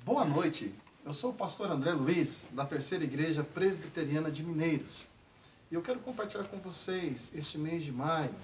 Boa noite, eu sou o pastor André Luiz, da Terceira Igreja Presbiteriana de Mineiros. E eu quero compartilhar com vocês, este mês de maio,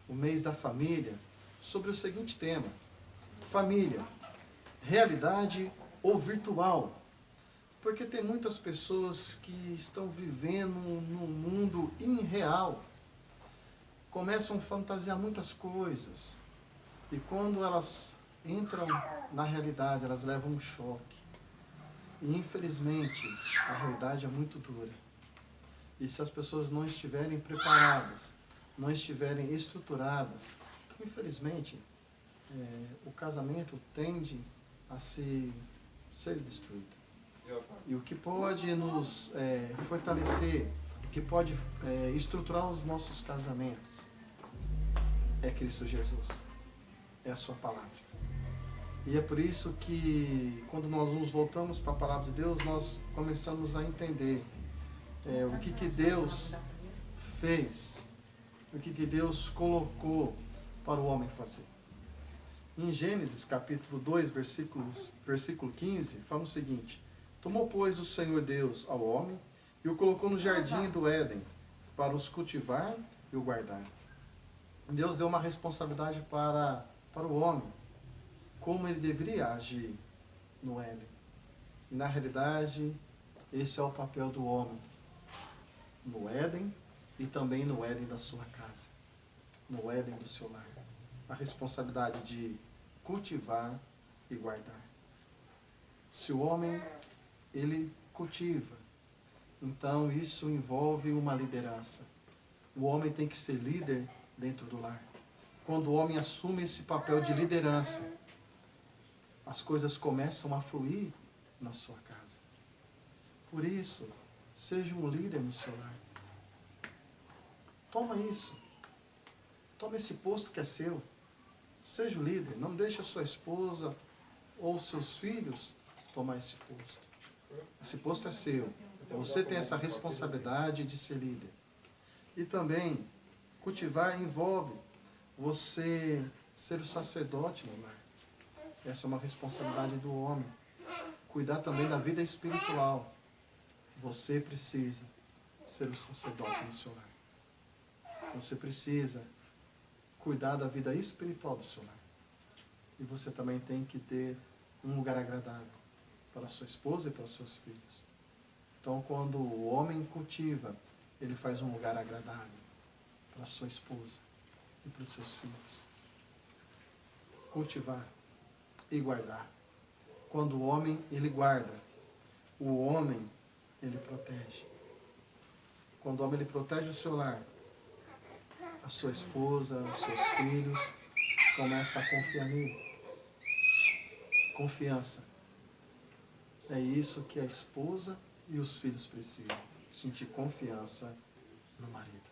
o mês da família, sobre o seguinte tema: família, realidade ou virtual? Porque tem muitas pessoas que estão vivendo num mundo irreal, começam a fantasiar muitas coisas, e quando elas entram na realidade, elas levam um choque. E infelizmente, a realidade é muito dura. E se as pessoas não estiverem preparadas, não estiverem estruturadas, infelizmente, o casamento tende a ser destruído. E o que pode nos fortalecer, o que pode estruturar os nossos casamentos, é Cristo Jesus, é a sua palavra. E é por isso que, quando nós nos voltamos para a palavra de Deus, nós começamos a entender o que Deus fez, o que Deus colocou para o homem fazer. Em Gênesis capítulo 2, versículo 15, fala o seguinte: tomou, pois, o Senhor Deus ao homem e o colocou no jardim do Éden para os cultivar e o guardar. Deus deu uma responsabilidade para o homem, como ele deveria agir no Éden. E na realidade, esse é o papel do homem no Éden e também no Éden da sua casa, no Éden do seu lar. A responsabilidade de cultivar e guardar. Se o homem, ele cultiva, então isso envolve uma liderança. O homem tem que ser líder dentro do lar. Quando o homem assume esse papel de liderança, as coisas começam a fluir na sua casa. Por isso, seja um líder no seu lar. Toma isso. Toma esse posto que é seu. Seja o líder. Não deixe a sua esposa ou seus filhos tomar esse posto. Esse posto é seu. Você tem essa responsabilidade de ser líder. E também, cultivar envolve você ser o sacerdote no lar. Essa é uma responsabilidade do homem. Cuidar também da vida espiritual. Você precisa ser o sacerdote no seu lar. Você precisa cuidar da vida espiritual do seu lar. E você também tem que ter um lugar agradável para sua esposa e para os seus filhos. Então, quando o homem cultiva, ele faz um lugar agradável para sua esposa e para os seus filhos. Cultivar e guardar. Quando o homem, ele guarda, o homem, ele protege. Quando o homem, ele protege o seu lar, a sua esposa, os seus filhos começam a confiar nele. Confiança. É isso que a esposa e os filhos precisam. Sentir confiança no marido.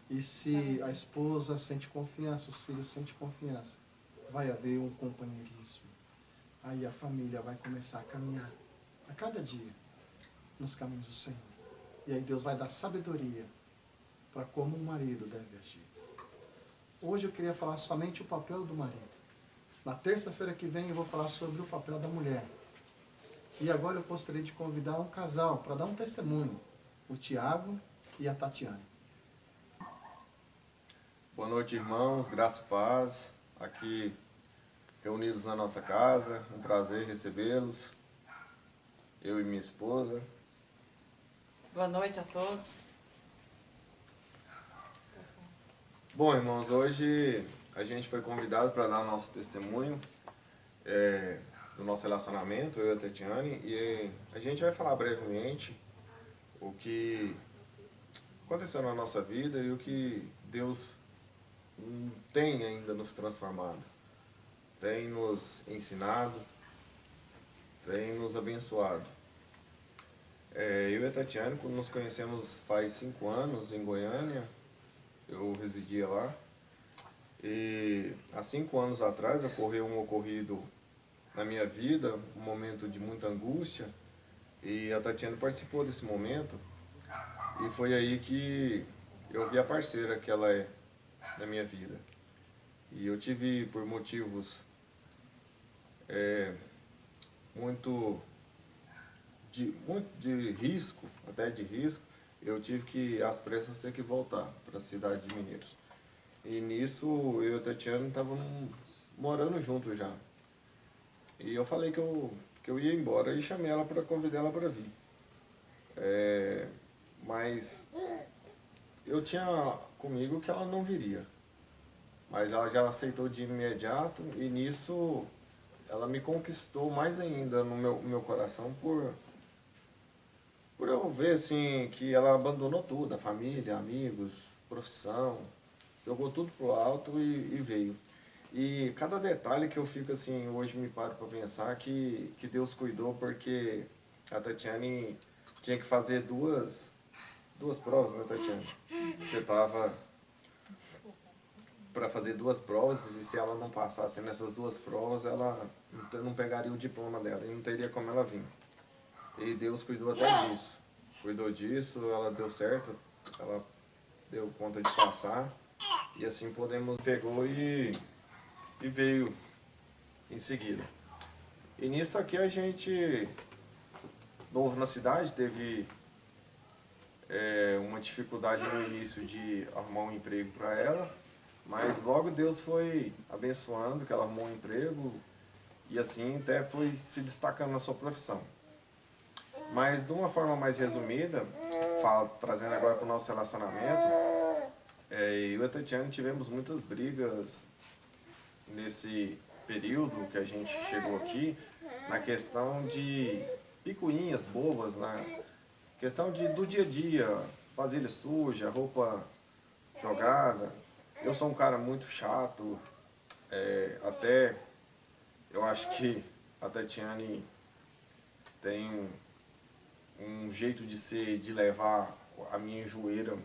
E se a esposa sente confiança, os filhos sentem confiança, vai haver um companheirismo. Aí a família vai começar a caminhar a cada dia nos caminhos do Senhor. E aí Deus vai dar sabedoria para como um marido deve agir. Hoje eu queria falar somente o papel do marido. Na terça-feira que vem eu vou falar sobre o papel da mulher. E agora eu gostaria de convidar um casal para dar um testemunho, o Tiago e a Tatiane. Boa noite, irmãos, graça e paz, aqui reunidos na nossa casa, um prazer recebê-los, eu e minha esposa. Boa noite a todos. Bom, irmãos, hoje a gente foi convidado para dar o nosso testemunho do nosso relacionamento, eu e a Tatiane, e a gente vai falar brevemente o que aconteceu na nossa vida e o que Deus tem ainda nos transformado, tem nos ensinado, tem nos abençoado. Eu e a Tatiane nos conhecemos faz 5 anos em Goiânia, eu residia lá, e há 5 anos atrás ocorreu um ocorrido na minha vida, um momento de muita angústia, e a Tatiane participou desse momento, e foi aí que eu vi a parceira que ela é na minha vida. E eu tive, por motivos muito de risco, até de risco, eu tive que, às pressas, ter que voltar para a cidade de Mineiros. E nisso, eu e a Tatiana estávamos morando juntos já. E eu falei que eu ia embora e chamei ela para convidar ela para vir. Mas eu tinha comigo que ela não viria. Mas ela já aceitou de imediato e nisso ela me conquistou mais ainda no meu coração por eu ver assim que ela abandonou tudo, a família, amigos, profissão, jogou tudo pro alto e veio. E cada detalhe que eu fico assim, hoje me paro para pensar que Deus cuidou, porque a Tatiane tinha que fazer duas provas, né, Tatiane? Você tava para fazer 2 provas e se ela não passasse nessas 2 provas, ela não pegaria o diploma dela e não teria como ela vir. E Deus cuidou até disso. Cuidou disso, ela deu certo, ela deu conta de passar e assim pegou e veio em seguida. E nisso aqui a gente, novo na cidade, teve uma dificuldade no início de arrumar um emprego para ela, mas logo Deus foi abençoando, que ela arrumou um emprego e assim até foi se destacando na sua profissão. Mas de uma forma mais resumida, trazendo agora para o nosso relacionamento, eu e a Tatiana tivemos muitas brigas nesse período que a gente chegou aqui, na questão de picuinhas bobas, né? Questão do dia a dia, vasilha suja, roupa jogada. Eu sou um cara muito chato, até eu acho que a Tatiane tem um jeito de ser, de levar a minha enjoeira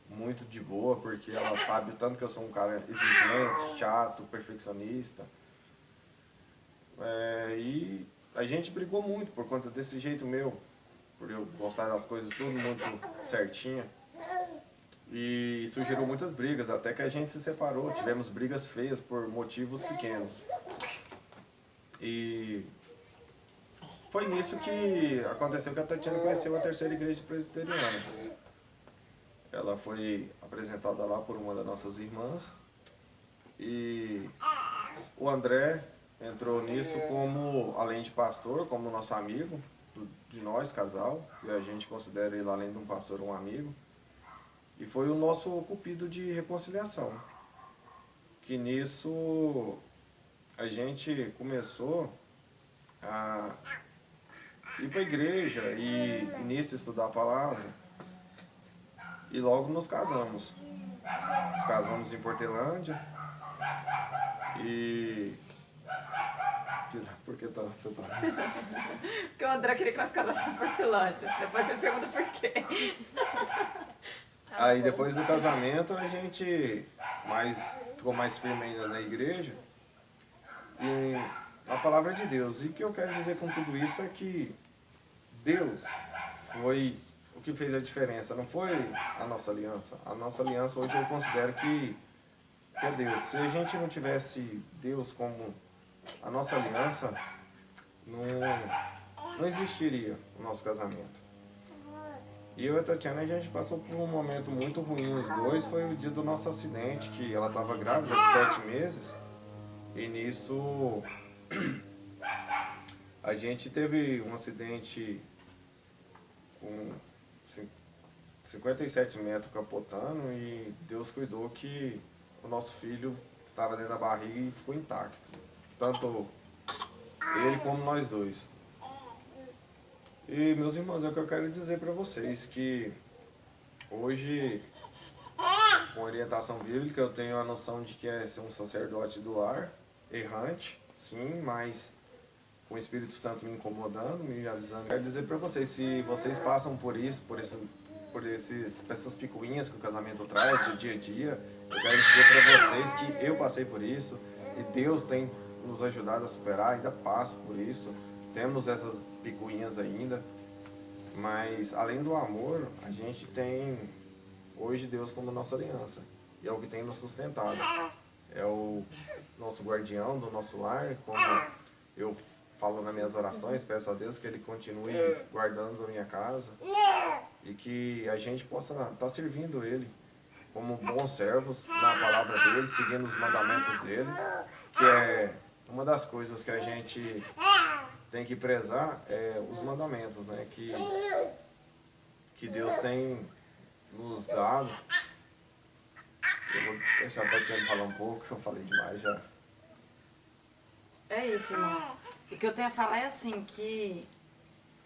muito de boa, porque ela sabe o tanto que eu sou um cara exigente, chato, perfeccionista. E a gente brigou muito por conta desse jeito meu, por eu gostar das coisas tudo muito certinha. E isso gerou muitas brigas, até que a gente se separou. Tivemos brigas feias por motivos pequenos. E foi nisso que aconteceu que a Tatiana conheceu a terceira igreja presbiteriana. Ela foi apresentada lá por uma das nossas irmãs. E o André entrou nisso como, além de pastor, como nosso amigo, de nós, casal. E a gente considera ele, além de um pastor, um amigo. E foi o nosso cupido de reconciliação. Que nisso a gente começou a ir para a igreja e nisso estudar a palavra. E logo nos casamos. Nos casamos em Portelândia. E... Por que você tá... Porque o André queria que nós casássemos em Portelândia. Depois vocês perguntam por quê. Aí depois do casamento a gente ficou mais firme ainda na igreja. E a palavra de Deus. E o que eu quero dizer com tudo isso é que Deus foi o que fez a diferença, não foi a nossa aliança. A nossa aliança hoje eu considero que é Deus. Se a gente não tivesse Deus como a nossa aliança, não existiria o nosso casamento. E eu e a Tatiana, a gente passou por um momento muito ruim os dois. Foi o dia do nosso acidente, que ela estava grávida de 7 meses. E nisso a gente teve um acidente com 57 metros capotando e Deus cuidou que o nosso filho estava dentro da barriga e ficou intacto. Tanto ele como nós dois. E, meus irmãos, é o que eu quero dizer para vocês, que hoje, com orientação bíblica, eu tenho a noção de que é ser um sacerdote do lar, errante, sim, mas com o Espírito Santo me incomodando, me avisando. Quero dizer para vocês, se vocês passam por isso, por essas picuinhas que o casamento traz, do dia a dia, eu quero dizer para vocês que eu passei por isso, e Deus tem nos ajudado a superar, ainda passo por isso. Temos essas picuinhas ainda, mas além do amor, a gente tem hoje Deus como nossa aliança. E é o que tem nos sustentado. É o nosso guardião do nosso lar, como eu falo nas minhas orações, peço a Deus que Ele continue guardando a minha casa e que a gente possa estar servindo Ele como bons servos na palavra dEle, seguindo os mandamentos dEle, que é uma das coisas que a gente tem que prezar, é os mandamentos, né? Que Deus tem nos dado. Eu vou deixar a Tatiana falar um pouco, eu falei demais já. É isso, irmãos. O que eu tenho a falar é assim, que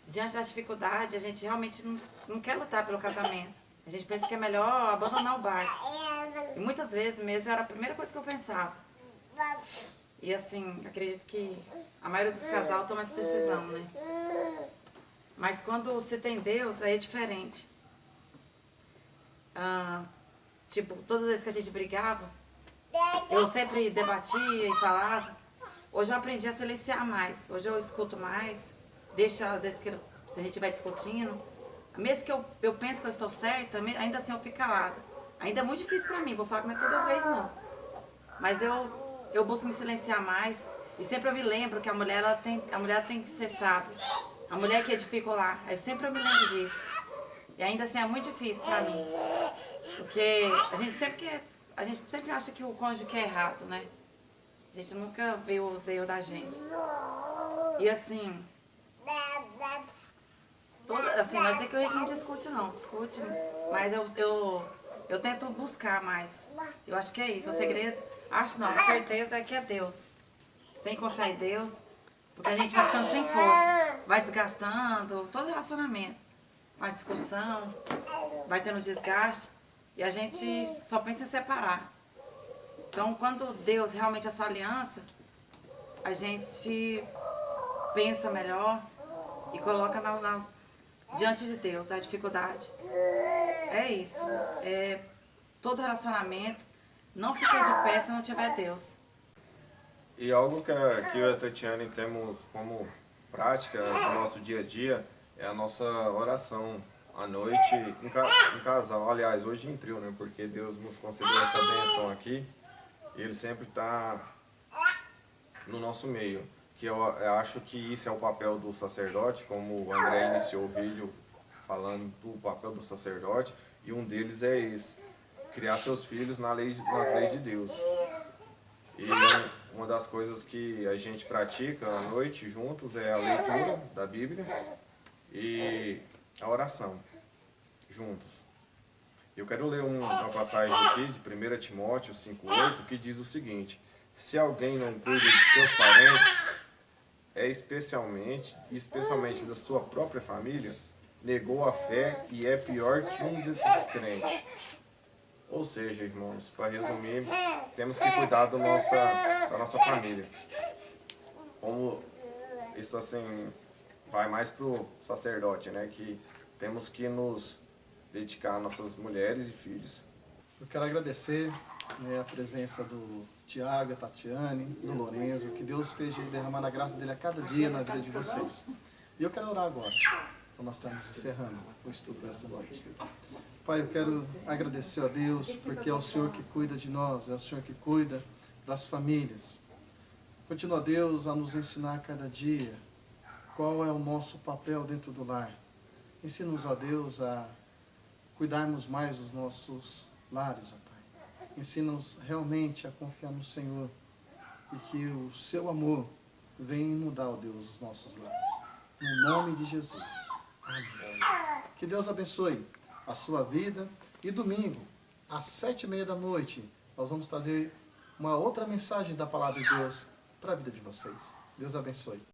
diante da dificuldade, a gente realmente não quer lutar pelo casamento. A gente pensa que é melhor abandonar o barco. E muitas vezes mesmo era a primeira coisa que eu pensava. E assim, acredito que a maioria dos casais toma essa decisão, né? Mas quando se tem Deus, aí é diferente. Tipo, todas as vezes que a gente brigava, eu sempre debatia e falava. Hoje eu aprendi a silenciar mais. Hoje eu escuto mais. Deixa, às vezes, se a gente vai discutindo. Mesmo que eu pense que eu estou certa, ainda assim eu fico calada. Ainda é muito difícil pra mim, vou falar que não é toda vez, não. Mas eu busco me silenciar mais. E sempre eu me lembro que a mulher tem que ser sábia. A mulher que edifica o lar. Eu sempre me lembro disso. E ainda assim é muito difícil pra mim. Porque a gente sempre acha que o cônjuge quer errado, né? A gente nunca vê os erros da gente. E assim... Assim, não é dizer que a gente não discute, não. Discute, mas eu tento buscar mais. Eu acho que é isso. O segredo, acho não, certeza é que é Deus. Você tem que confiar em Deus, porque a gente vai ficando sem força. Vai desgastando, todo relacionamento. Uma discussão, vai tendo desgaste, e a gente só pensa em separar. Então, quando Deus realmente é a sua aliança, a gente pensa melhor e coloca diante de Deus a dificuldade. É isso. Todo relacionamento não fica de pé se não tiver Deus. E algo que eu e a Tatiane temos como prática no nosso dia a dia é a nossa oração à noite em casal. Aliás, hoje em trio, né? Porque Deus nos concedeu essa bênção aqui e Ele sempre está no nosso meio. Que eu acho que isso é o papel do sacerdote, como o André iniciou o vídeo falando do papel do sacerdote, e um deles é esse, criar seus filhos nas leis de Deus. E uma das coisas que a gente pratica à noite juntos é a leitura da Bíblia e a oração, juntos. Eu quero ler uma passagem aqui de 1 Timóteo 5,8, que diz o seguinte: se alguém não cuida de seus parentes, especialmente da sua própria família, negou a fé e é pior que um descrente. Ou seja, irmãos, para resumir, temos que cuidar da nossa família. Como isso assim vai mais pro sacerdote, né? Que temos que nos dedicar a nossas mulheres e filhos. Eu quero agradecer, né, a presença do Tiago, a Tatiane, do Lorenzo, que Deus esteja derramando a graça dele a cada dia na vida de vocês. E eu quero orar agora, para nós estarmos encerrando o estudo dessa noite. Pai, eu quero agradecer a Deus, porque é o Senhor que cuida de nós, é o Senhor que cuida das famílias. Continua, Deus, a nos ensinar a cada dia qual é o nosso papel dentro do lar. Ensina-nos, ó Deus, a cuidarmos mais dos nossos lares, ó Pai. Ensina-nos realmente a confiar no Senhor e que o seu amor venha inundar, ó Deus, os nossos lares. No nome de Jesus. Amém. Que Deus abençoe a sua vida. E domingo, às 7h30 nós vamos trazer uma outra mensagem da Palavra de Deus para a vida de vocês. Deus abençoe.